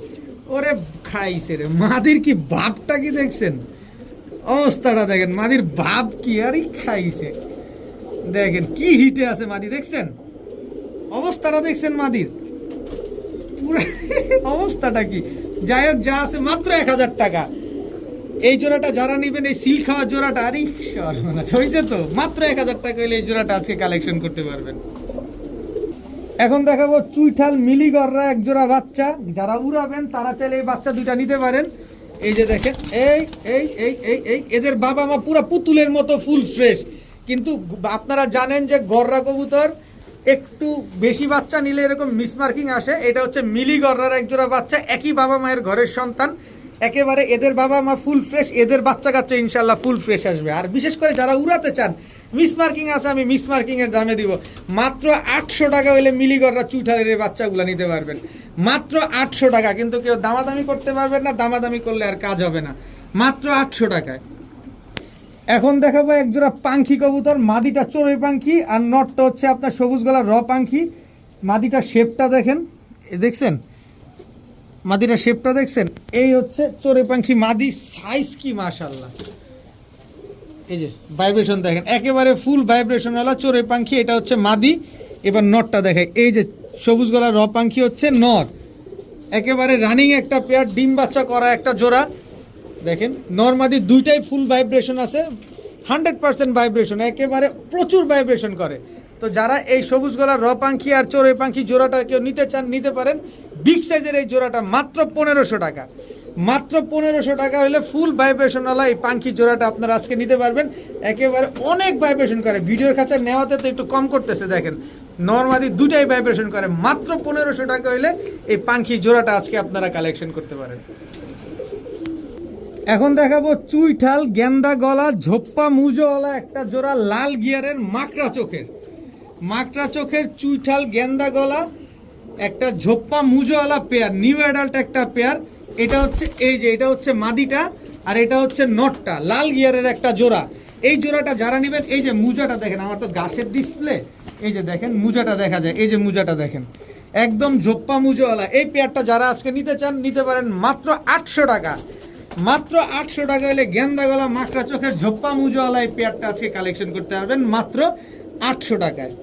S1: ওরে খাইছে রে, মাদির কি ভাবটা কি দেখছেন, অবস্থাটা দেখেন, মাদির ভাব কি, আরে খাইছে। দেখেন কি হিটে আছে মাদি, দেখছেন অবস্থাটা, দেখছেন মাদির পুরো অবস্থাটা কি। যাই হোক, যা আছে মাত্র 1000 টাকা। এই জোড়াটা যারা নিবেন, এই সিল খাওয়া জোড়াটা, আরে হয়েছে তো, মাত্র 1000 টাকা হলে এই জোড়াটা আজকে কালেকশন করতে পারবেন। এখন দেখাবো চুইঠাল মিলিগররা এক জোড়া বাচ্চা, যারা উড়াবেন তারা চাইলে এই বাচ্চা দুইটা নিতে পারেন। এই যে দেখেন, এই এই এই এই এই এদের বাবা মা পুরো পুতুলের মতো ফুল ফ্রেশ। কিন্তু আপনারা জানেন যে গররা কবুতর একটু বেশি বাচ্চা নিলে এরকম মিসমার্কিং আসে। এটা হচ্ছে মিলিগররার এক জোড়া বাচ্চা, একই বাবা মায়ের ঘরের সন্তান, একেবারে এদের বাবা মা ফুল ফ্রেশ, এদের বাচ্চা কাচ্চা ইনশাল্লাহ ফুল ফ্রেশ আসবে। আর বিশেষ করে যারা উড়াতে চান, মিসমার্কিং আছে, আমি মিসমার্কিংয়ের দামে দিব। মাত্র 800 টাকা হইলে মিলিগররা চুইঠালের এই বাচ্চাগুলো নিতে পারবেন, মাত্র 800 টাকা। কিন্তু কেউ দামাদামি করতে পারবেন না, দামাদামি করলে আর কাজ হবে না, মাত্র 800 টাকায়। এখন দেখাবো এক জোড়া পাখি কবুতর, মাদিটা চড়ুই পাখি আর নটটা হচ্ছে আপনার সবুজ গলা র পাখি। মাদিটার শেপটা দেখেন, দেখছেন মাদিটার শেপটা দেখছেন, এই হচ্ছে চড়ুই পাখি মাদি, সাইজ কি মাশাআল্লাহ। এই যে ভাইব্রেশন দেখেন, একেবারে ফুল ভাইব্রেশন ওয়ালা চড়ুই পাখি, এটা হচ্ছে মাদি। এবার নটটা দেখায়, এই যে সবুজ গলা র পাখি হচ্ছে নর, একেবারে রানিং একটা পেয়ার, ডিম বাচ্চা করা একটা জোড়া। দেখেন নরমাদি দুইটাই ফুল ভাইব্রেশন আছে, 100% ভাইব্রেশন, একেবারে প্রচুর ভাইব্রেশন করে। তো যারা এই সবুজ গলার র পাখি আর চড়ুই পাখি জোড়াটা কেউ নিতে চান নিতে পারেন। বিগ সাইজের এই জোড়াটা মাত্র 1500 টাকা, মাত্র 1500 টাকা হলে ফুল ভাইব্রেশনওয়ালা এই পাখি জোড়াটা আপনারা আজকে নিতে পারবেন। একেবারে অনেক ভাইব্রেশন করে, ভিডিওর কাছে নেওয়াতে তো একটু কম করতেছে। দেখেন নরমাদি দুটাই ভাইব্রেশন করে, মাত্র 1500 টাকা হলে এই পাখি জোড়াটা আজকে আপনারা কালেকশন করতে পারেন। এখন দেখাবো চুইঠাল গেন্দা গলা ঝোপ্পা মুজোওয়ালা একটা জোড়া লাল গিয়ারের মাকড়া চোখের চুইঠাল গেন্দা গলা একটা ঝোপ্পা মুজোওয়ালা পেয়ার, নিউ অ্যাডাল্ট একটা পেয়ার। এটা হচ্ছে এই যে, এটা হচ্ছে মাদিটা আর এটা হচ্ছে নটটা, লাল গিয়ারের একটা জোড়া। এই জোড়াটা যারা নেবেন, এই যে মুজাটা দেখেন, আমার তো গাছের ডিসপ্লে, এই যে দেখেন মুজাটা দেখা যায়, এই যে মুজাটা দেখেন, একদম ঝোপ্পা মুজোওয়ালা। এই পেয়ারটা যারা আজকে নিতে চান নিতে পারেন মাত্র 800 টাকা, মাত্র 800 টাকা হলে গেন্দা গলা মাকড়া চোখের ঝোপ্পা মুজোওয়ালা এই পেয়ারটা আজকে কালেকশন করতে পারবেন মাত্র 800 টাকায়।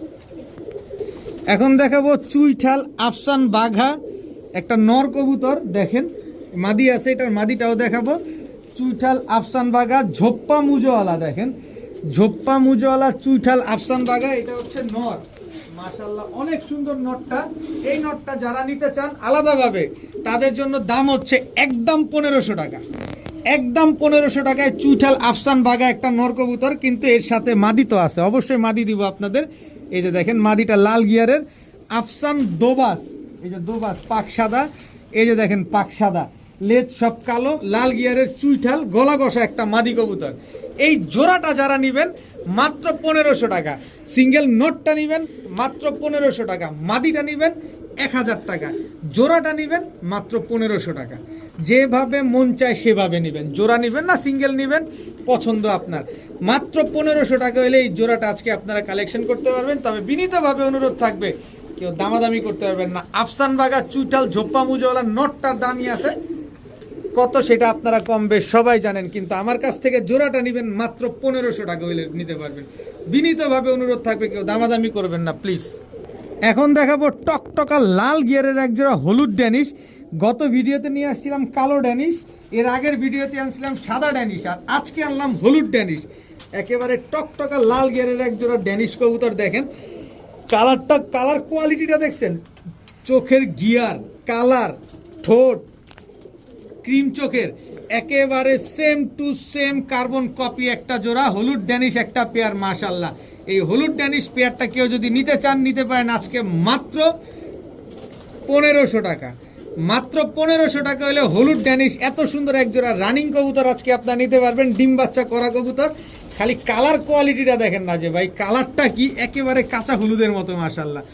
S1: এখন দেখাবো চুইঠাল আফসান বাঘা একটা নর কবুতর, দেখেন মাদি আছে, এটার মাদিটাও দেখাবো। চুইঠাল আফসান বাঘা ঝোপ্পা মুজোওয়ালা, দেখেন ঝোপ্পা মুজোওয়ালা চুইঠাল আফসান বাঘা, এটা হচ্ছে নর। মাশাআল্লাহ অনেক সুন্দর নটটা। এই নটটা যারা নিতে চান আলাদাভাবে, তাদের জন্য দাম হচ্ছে একদম 1500 টাকা, একদম 1500 টাকায় চুইঠাল আফসান বাঘা একটা নর কবুতর। কিন্তু এর সাথে মাদি তো আছে, অবশ্যই মাদি দিব আপনাদের। এই যে দেখেন মাদিটা লাল গিয়ারের আফসান দোবাস, এই যে দোবাস পাক সাদা, এই যে দেখেন পাক সাদা, লেজ সব কালো, লাল গিয়ারের চুইঠাল গলা কষা একটা মাদি কবুতর। এই জোড়াটা যারা নেবেন মাত্র 1500 টাকা, সিঙ্গেল নোটটা নেবেন মাত্র 1500 টাকা, মাদিটা নেবেন 1000 টাকা, জোড়াটা নেবেন মাত্র 1500 টাকা। যেভাবে মন চায় সেভাবে নেবেন, জোড়া নেবেন না সিঙ্গেল নেবেন পছন্দ আপনার। মাত্র 1500 টাকা হলে এই জোড়াটা আজকে আপনারা কালেকশন করতে পারবেন। তবে বিনীতভাবে অনুরোধ থাকবে, কেউ দামাদামি করতে পারবেন না। আফসান বাঘা চুইঠাল ঝোপ্পা মুজোওয়ালা নটটার দামই আছে কত সেটা আপনারা কম বেশ সবাই জানেন, কিন্তু আমার কাছ থেকে জোড়াটা নেবেন মাত্র 1500 টাকা হইলে নিতে পারবেন। বিনীতভাবে অনুরোধ থাকবে, কেউ দামাদামি করবেন না প্লিজ। এখন দেখাবো টকটকা লাল গিয়ারের এক জোড়া হলুদ ড্যানিশ। গত ভিডিওতে নিয়ে আসছিলাম কালো ড্যানিশ, এর আগের ভিডিওতে আনছিলাম সাদা ড্যানিশ, আর আজকে আনলাম হলুদ ড্যানিশ। একেবারে টকটকা লাল গিয়ারের এক জোড়া ড্যানিশ কবুতর, দেখেন কালার কোয়ালিটিটা দেখছেন, চোখের গিয়ার, কালার, ঠোঁট ক্রিম চোখের, একেবারে same to same carbon copy একটা জোড়া হলুদ ড্যানিশ একটা পেয়ার। মাশাআল্লাহ এই হলুদ ড্যানিশ পেয়ারটা কেউ যদি নিতে চান নিতে পারেন আজকে মাত্র 1500 টাকা, মাত্র 1500 টাকা হলে হলুদ ড্যানিশ এত সুন্দর এক জোড়া রানিং কবুতর আজকে আপনারা নিতে পারবেন, ডিম বাচ্চা করা কবুতর। খালি কালার কোয়ালিটিটা দেখেন না যে ভাই, কালারটা কি একেবারে কাঁচা হলুদের মতো মাশাআল্লাহ।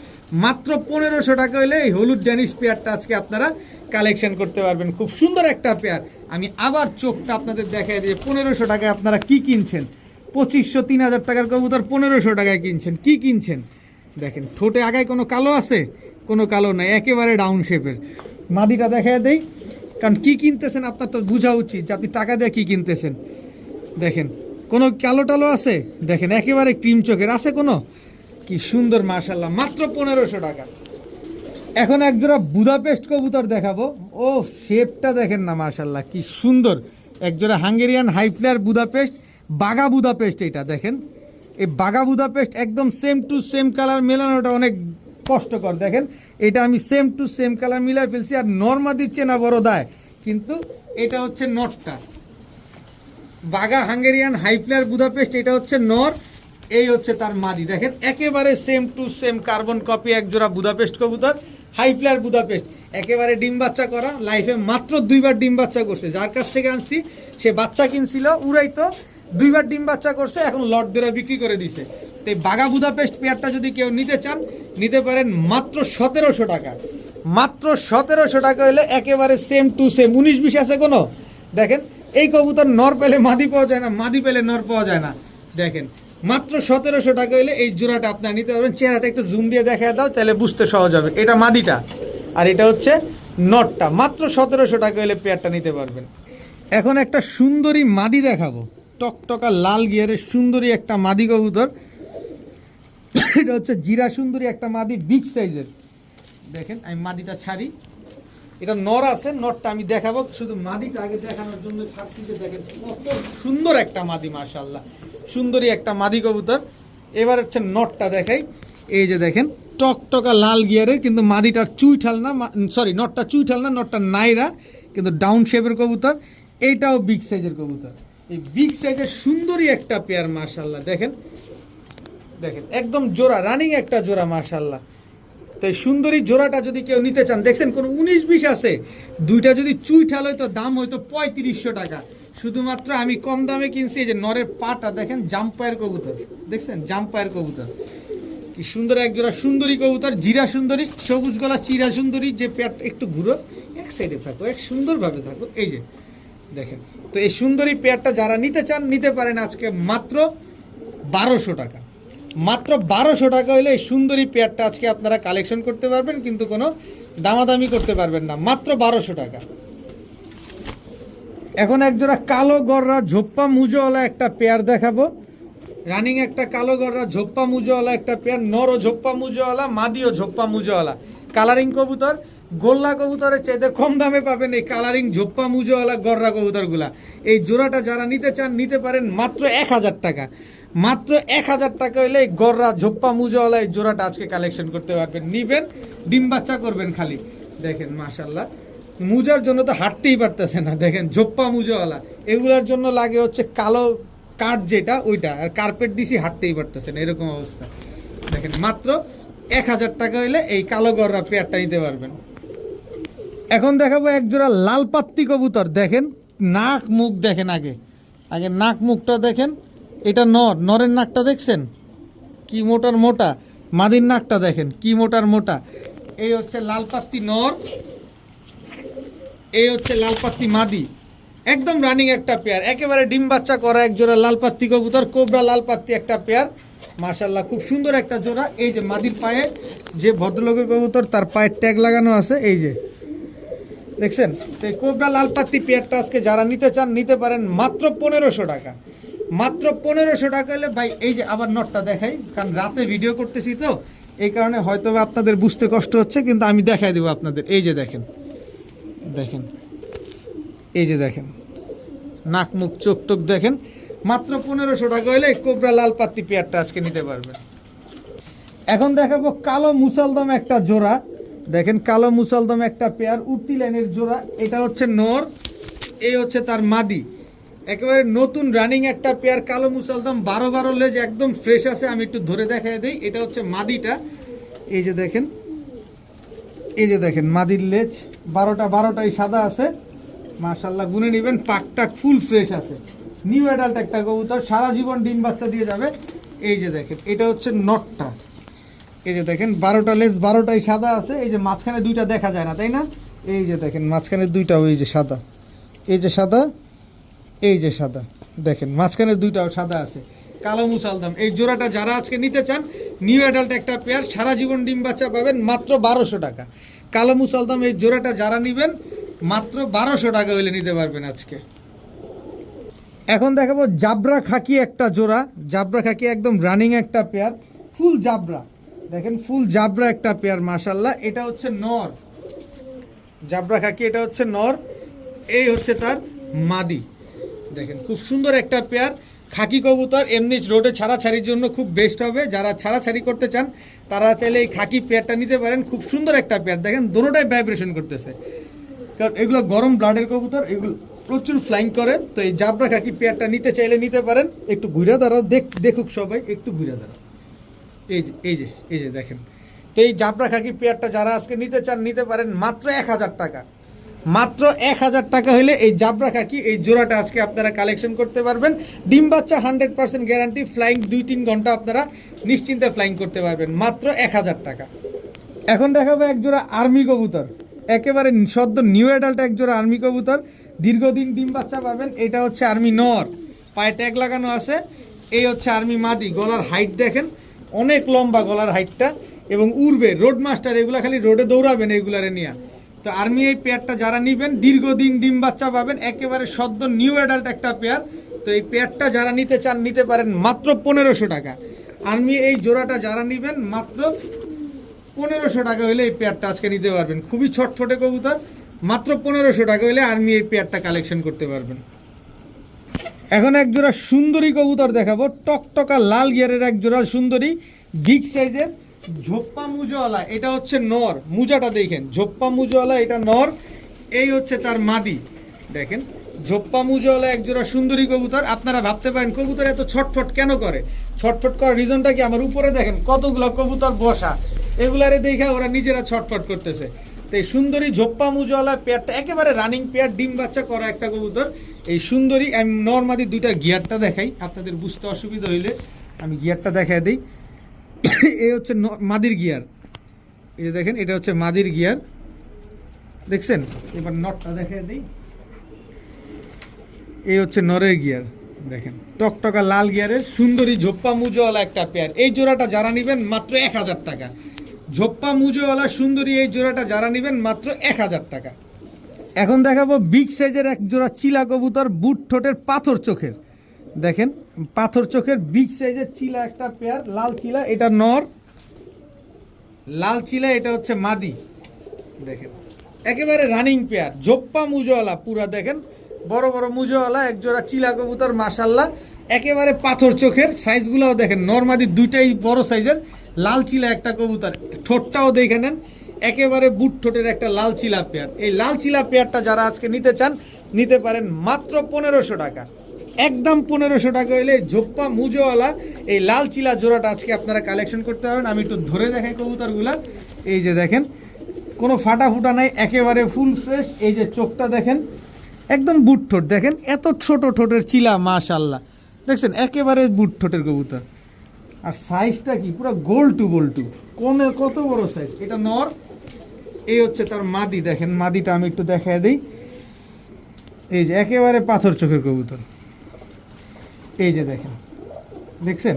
S1: মাত্র 1500 টাকা হলে এই হলুদ ড্যানিশ পেয়ারটা আজকে আপনারা কালেকশন করতে পারবেন, খুব সুন্দর একটা পেয়ার। আমি আবার চোখটা আপনাদের দেখাই দিই, 1500 টাকায় আপনারা কি কিনছেন? 2500 3000 টাকার কবুতর 1500 টাকায় কিনছেন, কি কিনছেন দেখেন। ঠোঁটে আগায় কোনো কালো আছে? কোনো কালো নাই, একেবারে ডাউন শেপের। মাদিটা দেখাই দেই, কারণ কি কিনতেছেন আপনার তো বোঝা উচিত যে আপনি টাকা দিয়ে কি কিনতেছেন। দেখেন কোনো কালো টালো আছে? দেখেন একেবারে ক্রিম চোখের আছে কোনো? কি সুন্দর মাশাআল্লাহ, মাত্র 1500 টাকা। এখন একজোড়া বুদাপেস্ট কবুতর দেখাবো। ও শেপটা দেখেন না মাশাআল্লাহ, কি সুন্দর। একজোড়া হাঙ্গেরিয়ান হাই ফ্লেয়ার বুদাপেস্ট, বাগা বুদাপেস্ট। এটা দেখেন, এই বাগা বুদাপেস্ট একদম সেম টু সেম কালার মেলানোটা অনেক কষ্টকর। দেখেন এটা আমি সেম টু সেম কালার মিলাই ফেলছি, আর নর্মা দিচ্ছে না বড় দায়, কিন্তু এটা হচ্ছে নটটা। বাগা হাঙ্গেরিয়ান হাই ফ্লেয়ার বুদাপেস্ট, এটা হচ্ছে নর, এই হচ্ছে তার মাদি। দেখেন একেবারে same to same carbon copy একজোড়া বুদাপেস্ট কবুতর, হাই ফ্লেয়ার বুদাপেস্ট, একেবারে ডিম বাচ্চা করা। লাইফে মাত্র 2বার ডিম বাচ্চা করছে, যার কাছ থেকে আনছি সে বাচ্চা কিনছিল উড়াইতো, 2বার ডিম বাচ্চা করছে, এখন লট ধরে বিক্রি করে দিছে। তো এই বাগা বুদাপেস্ট পেয়ারটা যদি কেউ নিতে চান নিতে পারেন মাত্র 1700 টাকা। মাত্র 1700 টাকা হলে একেবারে সেম টু সেম, 19-20 আছে কোনো? দেখেন এই কবুতর নর পেলে মাদি পাওয়া যায় না, মাদি পেলে নর পাওয়া যায় না। দেখেন মাত্র 1700 টাকা হলে এই জোড়াটা আপনারা নিতে পারবেন। চেহারাটা একটু জুম দিয়ে দেখা দাও, তাহলে বুঝতে সহজ হবে। এটা মাদিটা আর এটা হচ্ছে নটটা। মাত্র 1700 টাকা হলে পেয়ারটা নিতে পারবেন। এখন একটা সুন্দরী মাদি দেখাবো, টকটকা লাল গিয়ারের সুন্দরী একটা মাদি কবুতর। এটা হচ্ছে জিরা সুন্দরী একটা মাদি, বিগ সাইজের। দেখেন আমি মাদিটা ছাড়ি, এটা নর আছে, নরটা আমি দেখাবো, শুধু মাদিটা আগে দেখানোর জন্য ছাড়ছি। যে দেখেন কত সুন্দর একটা মাদি মাশাআল্লাহ, সুন্দরী একটা মাদি কবুতর। এবার হচ্ছে নটটা দেখাই, এই যে দেখেন টকটকা লাল গিয়ারের, কিন্তু মাদিটার চুইঠাল না, সরি নটটা চুইঠাল না, নটটা নাইরা, কিন্তু ডাউন শেপের কবুতর। এইটাও বিগ সাইজের কবুতর, এই বিগ সাইজের সুন্দরী একটা পেয়ার মাশাআল্লাহ। দেখেন দেখেন একদম জোড়া, রানিং একটা জোড়া মাশাআল্লাহ। তো এই সুন্দরী জোড়াটা যদি কেউ নিতে চান, দেখছেন কোনো 19-20 আছে? দুইটা যদি চুইঠাল হয়তো দাম হয়তো 3500 টাকা। শুধুমাত্র আমি কম দামে কিনছি। এই যে নরের পাটা দেখেন, জাম্পায়ের কবুতর, দেখছেন জাম্পায়ের কবুতর, কি সুন্দর এক জোড়া সুন্দরী কবুতর। জিরা সুন্দরী, সবুজ গলা চিরা সুন্দরী। যে পেয়ারটা একটু ঘুরো, এক সাইডে থাকো, এক সুন্দরভাবে থাকো, এই যে দেখেন। তো এই সুন্দরী পেয়ারটা যারা নিতে চান নিতে পারেন আজকে মাত্র 1200 টাকা। মাত্র 1200 টাকা হলে এই সুন্দরী পেয়ারটা আজকে আপনারা কালেকশন করতে পারবেন, কিন্তু কোনো দামাদামি করতে পারবেন না, মাত্র 1200 টাকা। এখন একজোড়া কালো গররা ঝোপ্পা মুজোওয়ালা একটা পেয়ার দেখাবো। রানিং একটা কালো গররা ঝোপ্পা মুজোওয়ালা একটা পেয়ার, নরও ঝোপ্পা মুজোওয়ালা, মাদিও ঝোপ্পা মুজোওয়ালা। কালারিং কবুতর, গোল্লা কবুতরের চাইতে কম দামে পাবেন এই কালারিং ঝোপ্পা মুজোওয়ালা গররা কবুতরগুলা। এই জোড়াটা যারা নিতে চান নিতে পারেন মাত্র 1000 টাকা। মাত্র 1000 টাকা হলে এই গররা ঝোপ্পা মুজোওয়ালা এই জোড়াটা আজকে কালেকশন করতে পারবেন। নিবেন, ডিম বাচ্চা করবেন খালি। দেখেন মাশাআল্লাহ, মুজার জন্য তো হাঁটতেই পারতেছে না। দেখেন ঝোপ্পা মুজোওয়ালা, এগুলোর জন্য লাগে হচ্ছে কালো কাঠ যেটা, ওইটা, আর কার্পেট দিছি, হাঁটতেই পারতেছে না, এরকম অবস্থা। দেখেন মাত্র 1000 টাকা হলে এই কালো গররা পেয়ারটা নিতে পারবেন। এখন দেখাবো এক জোড়া লাল পাত্তি কবুতর। দেখেন নাক মুখ দেখেন, আগে আগে নাক মুখটা দেখেন। এটা নর, নরের নাকটা দেখছেন কি মোটার মোটা, মাদির নাকটা দেখেন কি মোটার মোটা। এই হচ্ছে লাল পাত্তি নর, এই হচ্ছে লাল পাত্তি মাদি, একদম রানিং একটা পেয়ার, একেবারে ডিম বাচ্চা করা এক জোড়া লাল পাত্তি কবুতর, কোবরা লাল পাত্তি একটা পেয়ার মাশাআল্লাহ, খুব সুন্দর একটা জোড়া। এই যে মাদির পায়ে যে ভদ্রলোকের কবুতর, তার পায়ের ট্যাগ লাগানো আছে, এই যে দেখছেন। তো এই কোবরা লাল পাত্তি পেয়ারটা আজকে যারা নিতে চান নিতে পারেন মাত্র 1500 টাকা। মাত্র 1500 টাকা হলে ভাই, এই যে আবার নটটা দেখাই, কারণ রাতে ভিডিও করতেছি তো এই কারণে হয়তো আপনাদের বুঝতে কষ্ট হচ্ছে, কিন্তু আমি দেখাই দেবো আপনাদের। এই যে দেখেন, দেখেন এই যে দেখেন নাক মুখ চোখ টোক দেখেন। মাত্র 1500 টাকা হলে কোবরা লাল পাত্তি পেয়ারটা আজকে নিতে পারবেন। এখন দেখাবো কালো মুসালদম একটা জোড়া। দেখেন কালো মুসালদম একটা পেয়ার, উঠতি লাইনের জোড়া। এটা হচ্ছে নর, এই হচ্ছে তার মাদি, একেবারে নতুন রানিং একটা পেয়ার কালো মুসালদম, 12 লেজ একদম ফ্রেশ আছে। আমি একটু ধরে দেখাই দিই, এটা হচ্ছে মাদিটা। এই যে দেখেন, এই যে দেখেন মাদির লেজ, 12টাই সাদা আছে মাশাআল্লাহ, গুনে নেবেন, পাকটা ফুল ফ্রেশ আছে, নিউ অ্যাডাল্ট একটা কবুতর, সারা জীবন ডিম বাচ্চা দিয়ে যাবে। এই যে দেখেন এটা হচ্ছে নটটা, এই যে দেখেন 12টা লেজ 12টাই সাদা আছে, এই যে মাঝখানে দুইটা দেখা যায় না তাই না, এই যে দেখেন মাঝখানে দুইটা, ওই যে সাদা, এই যে সাদা, এই যে সাদা, দেখেন মাঝখানের দুইটাও সাদা আছে, কালো মুসালদাম। এই জোড়াটা যারা আজকে নিতে চান, নিউ অ্যাডাল্ট একটা পেয়ার, সারা জীবন ডিম বাচ্চা পাবেন মাত্র 1200 টাকা। কালো মুসালদাম এই জোড়াটা যারা নেবেন মাত্র 1200 টাকা হইলে নিতে পারবেন আজকে। এখন দেখাবো জাবরা খাকি একটা জোড়া, জাবরা খাকি একদম রানিং একটা পেয়ার, ফুল জাবরা, দেখেন ফুল জাবরা একটা পেয়ার মাশাআল্লাহ। এটা হচ্ছে নর, জাবরা খাকি এটা হচ্ছে নর, এই হচ্ছে তার মাদি, দেখেন খুব সুন্দর একটা পেয়ার খাকি কবুতর। এমনি রোডে ছাড়াছাড়ির জন্য খুব বেস্ট হবে, যারা ছাড়াছাড়ি করতে চান তারা চাইলে এই খাকি পেয়ারটা নিতে পারেন, খুব সুন্দর একটা পেয়ার, দেখেন দোনোটাই ভাইব্রেশন করতেছে, কারণ এগুলো গরম ব্লাডের কবুতর, এগুলো প্রচুর ফ্লাইং করে। তো এই জাবরা খাকি পেয়ারটা নিতে চাইলে নিতে পারেন। একটু ঘুরে দাঁড়াও, দেখুক সবাই, একটু ঘুরে দাঁড়াও, এই যে দেখেন। তো এই জাবরা খাকি পেয়ারটা যারা আজকে নিতে চান নিতে পারেন মাত্র 1000 টাকা, মাত্র 1000 টাকা হলে এই জাবরা খাকি এই জোড়াটা আজকে আপনারা কালেকশন করতে পারবেন। ডিম বাচ্চা 100% গ্যারান্টি, ফ্লাইং 2-3 ঘন্টা আপনারা নিশ্চিন্তে ফ্লাইং করতে পারবেন মাত্র 1000 টাকা। এখন দেখাবো এক জোড়া আর্মি কবুতর, একেবারে সদ্য নিউ অ্যাডাল্ট এক জোড়া আর্মি কবুতর, দীর্ঘদিন ডিম বাচ্চা পাবেন। এটা হচ্ছে আর্মি নর, পায়ে ট্যাগ লাগানো আছে, এই হচ্ছে আর্মি মাদি। গলার হাইট দেখেন, অনেক লম্বা গলার হাইটটা, এবং উড়বে, রোড মাস্টার, এগুলা খালি রোডে দৌড়াবেন এইগুলারে নিয়ে। তো আর্মি এই পেয়ারটা যারা নেবেন দীর্ঘদিন ডিম বাচ্চা পাবেন, একেবারে সদ্য নিউ অ্যাডাল্ট একটা পেয়ার। তো এই পেয়ারটা যারা নিতে চান নিতে পারেন মাত্র 1500 টাকা। আর্মি এই জোড়াটা যারা নেবেন মাত্র 1500 টাকা হলে এই পেয়ারটা আজকে নিতে পারবেন, খুবই ছটফটে কবুতর, মাত্র 1500 টাকা হলে আর্মি এই পেয়ারটা কালেকশন করতে পারবেন। এখন এক জোড়া সুন্দরী কবুতর দেখাবো, টকটকা লাল গিয়ারের এক জোড়া সুন্দরী, বিগ সাইজের, ঝোপ্পা মুজোওয়ালা। এটা হচ্ছে নর, মুজাটা দেখেন, ঝোপ্পা মুজোওয়ালা এটা নর, এই হচ্ছে তার মাদি, দেখেন ঝোপ্পা মুজোওয়ালা এক জোড়া সুন্দরী কবুতর। আপনারা ভাবতে পারেন কবুতর এত ছটফট কেন করে, ছটফট করার রিজনটা কি, আমার উপরে দেখেন কতগুলো কবুতর বসা, এগুলারে দেখে ওরা নিজেরা ছটফট করতেছে। তো এই সুন্দরী ঝোপ্পা মুজোওয়ালা পেয়ারটা একেবারে রানিং পেয়ার, ডিম বাচ্চা করা একটা কবুতর। এই সুন্দরী, আমি নর্মাদি দুইটা গিয়ারটা দেখাই, আপনাদের বুঝতে অসুবিধা হইলে আমি গিয়ারটা দেখাই দিই। এই হচ্ছে মাদির গিয়ার, এই যে দেখেন এটা হচ্ছে মাদির গিয়ার, দেখছেন। এবার নটটা দেখাই দিই, এই হচ্ছে নরের গিয়ার, দেখেন টকটকা লাল গিয়ারের সুন্দরী ঝোপ্পা মুজোওয়ালা একটা পেয়ার। এই জোড়াটা যারা নেবেন মাত্র 1000 টাকা। ঝোপ্পা মুজোওয়ালা সুন্দরী এই জোড়াটা যারা নেবেন মাত্র 1000 টাকা। এখন দেখাবো বিগ সাইজের এক জোড়া চিলা কবুতর, বুট ঠোঁটের, পাথর চোখের, দেখেন পাথর চোখের বিগ সাইজের চিলা একটা পেয়ার, লাল চিলা এটা নর, লাল চিলা এটা হচ্ছে মাদি, দেখেন একেবারে রানিং পেয়ার, ঝোপ্পা মুজোওয়ালা পুরা, দেখেন বড় বড় মুজোওয়ালা এক জোড়া চিলা কবুতর মাশাআল্লাহ, একেবারে পাথর চোখের। সাইজগুলোও দেখেন, নরমাদি দুইটাই বড় সাইজের, লাল চিলা একটা কবুতর, ঠোঁটটাও দেখে নেন, একেবারে বুট ঠোঁটের একটা লাল চিলা পেয়ার। এই লাল চিলা পেয়ারটা যারা আজকে নিতে চান নিতে পারেন মাত্র 1500 টাকা, একদম 1500 টাকা হইলে ঝোপ্পা মুজোওয়ালা এই লাল চিলা জোড়াটা আজকে আপনারা কালেকশন করতে পারবেন। আমি একটু ধরে দেখাই কবুতরগুলা, এই যে দেখেন কোনো ফাটা ফুটা নাই, একেবারে ফুল ফ্রেশ। এই যে চোখটা দেখেন, একদম বুট ঠোঁট, দেখেন এত ছোট ঠোঁটের চিলা মাশাআল্লাহ, দেখছেন একেবারে বুট ঠোঁটের কবুতর। আর সাইজটা কি পুরো গোল টু কোনে কত বড় সাইজ। এটা নর, এই হচ্ছে তার মাদি, দেখেন মাদিটা আমি একটু দেখাই দিই, এই যে একেবারে পাথর চোখের কবুতর, এই যে দেখেন, দেখছেন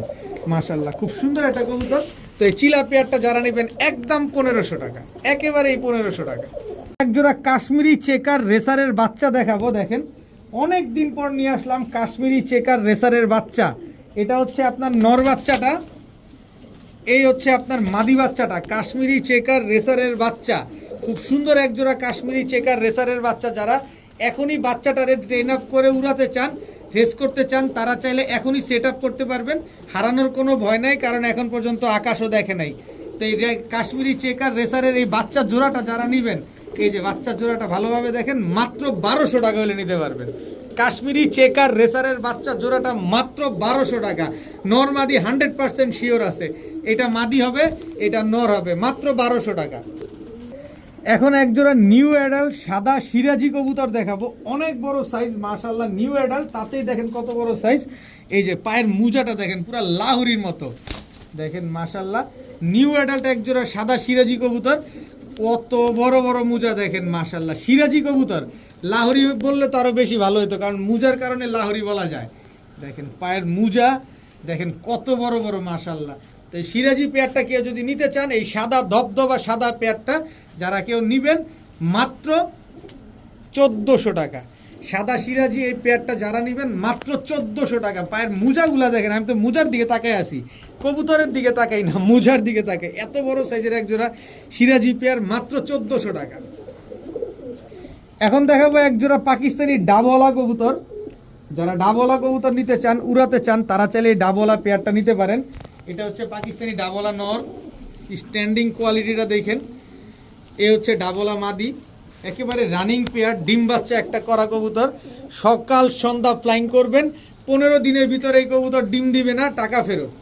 S1: মাশাআল্লাহ খুব সুন্দর একটা কবুতর। তো এই চিলা পেয়ারটা যারা নেবেন একদম 1500 টাকা, একেবারেই 1500 টাকা। এক জোড়া কাশ্মীরি চেকার রেসারের বাচ্চা দেখাবো, দেখেন অনেক দিন পর নিয়ে আসলাম কাশ্মীরি চেকার রেসারের বাচ্চা। এটা হচ্ছে আপনার নর বাচ্চাটা, এই হচ্ছে আপনার মাদি বাচ্চাটা, কাশ্মীরি চেকার রেসারের বাচ্চা। খুব সুন্দর এক জোড়া কাশ্মীরি চেকার রেসারের বাচ্চা। যারা এখনই বাচ্চাটারে ট্রেন আপ করে উড়াতে চান, রেস করতে চান, তারা চাইলে এখনই সেট আপ করতে পারবেন, হারানোর কোনো ভয় নাই, কারণ এখন পর্যন্ত আকাশও দেখে নাই। তো এই কাশ্মীরি চেকার রেসারের এই বাচ্চা জোড়াটা যারা নেবেন, এই যে বাচ্চা জোড়াটা ভালোভাবে দেখেন, মাত্র 1200 টাকা হলে নিতে পারবেন। কাশ্মীরি চেকার রেসারের বাচ্চা জোড়াটা মাত্র 1200 টাকা। নর মাদি 100% শিওর আছে, এটা মাদি হবে এটা নর হবে, মাত্র 1200 টাকা। এখন একজোড়া নিউ অ্যাডাল্ট সাদা সিরাজি কবুতর দেখাবো, অনেক বড় সাইজ মাশাআল্লাহ, নিউ অ্যাডাল্ট, তাতেই দেখেন কত বড় সাইজ। এই যে পায়ের মুজাটা দেখেন পুরো লাহোরির মতো, দেখেন মাশাআল্লাহ নিউ অ্যাডাল্ট একজোড়া সাদা সিরাজি কবুতর, কত বড় বড় মুজা দেখেন মাশাআল্লাহ। সিরাজি কবুতর, লাহোরি বললে তো আরো বেশি ভালো হতো, কারণ মুজার কারণে লাহোরি বলা যায়। দেখেন পায়ের মুজা দেখেন কত বড় বড় মাশাআল্লাহ। তো এই সিরাজি পেয়ারটা কেউ যদি নিতে চান, এই সাদা ধবধবা সাদা পেয়ারটা যারা কেউ নিবেন মাত্র 1400 টাকা। সাদা সিরাজি এই পেয়ারটা যারা নেবেন মাত্র 1400 টাকা। পায়ের মুজাগুলা দেখেন, আমি তো মুজার দিকে তাকাই আছি, কবুতরের দিকে তাকাই না, মুজার দিকে তাকাই। এত বড় সাইজের একজোড়া সিরাজি পেয়ার মাত্র 1400 টাকা। এখন দেখাবো একজোড়া পাকিস্তানি ডাবওয়ালা কবুতর। যারা ডাবওয়ালা কবুতর নিতে চান, উড়াতে চান, তারা চাইলে এই ডাবওয়ালা পেয়ারটা নিতে পারেন। এটা হচ্ছে পাকিস্তানি ডাবওয়ালা নর, স্ট্যান্ডিং কোয়ালিটিটা দেখেন। এ হচ্ছে ডাবওয়ালা মাদি, একেবারে রানিং পেয়ার, ডিম বাচ্চা একটা করা কবুতর। সকাল সন্ধ্যা ফ্লাইং করবেন, 15 দিনের ভিতরে এই কবুতর ডিম দিবে না, টাকা ফেরত।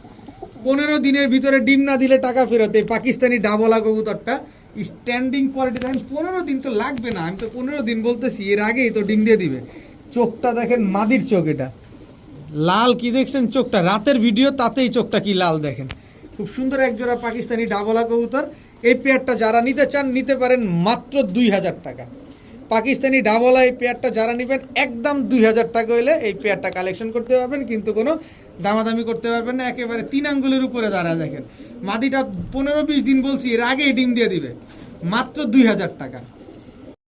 S1: 15 দিনের ভিতরে ডিম না দিলে টাকা ফেরত। এই পাকিস্তানি ডাবওয়ালা কবুতরটা স্ট্যান্ডিং কোয়ালিটি দেখেন, 15 দিন তো লাগবে না, আমি তো 15 দিন বলতেছি, এর আগেই তো ডিম দিয়ে দিবে। চোখটা দেখেন মাদির চোখ, এটা লাল, কি দেখছেন চোখটা, রাতের ভিডিও তাতেই চোখটা কি লাল দেখেন। খুব সুন্দর একজোড়া পাকিস্তানি ডাবওয়ালা কবুতর। এই পেয়ারটা যারা নিতে চান নিতে পারেন মাত্র 2000 টাকা। পাকিস্তানি ডাবওয়ালা এই পেয়ারটা যারা নেবেন একদম 2000 টাকা হইলে এই পেয়ারটা কালেকশন করতে পারবেন, কিন্তু কোনো দামাদামি করতে পারবেন না। একেবারে 3 আঙ্গুলের উপরে দাঁড়া দেখেন। মাদিটা 15-20 দিন বলছি, এর আগেই ডিম দিয়ে দিবে, মাত্র 2000 টাকা।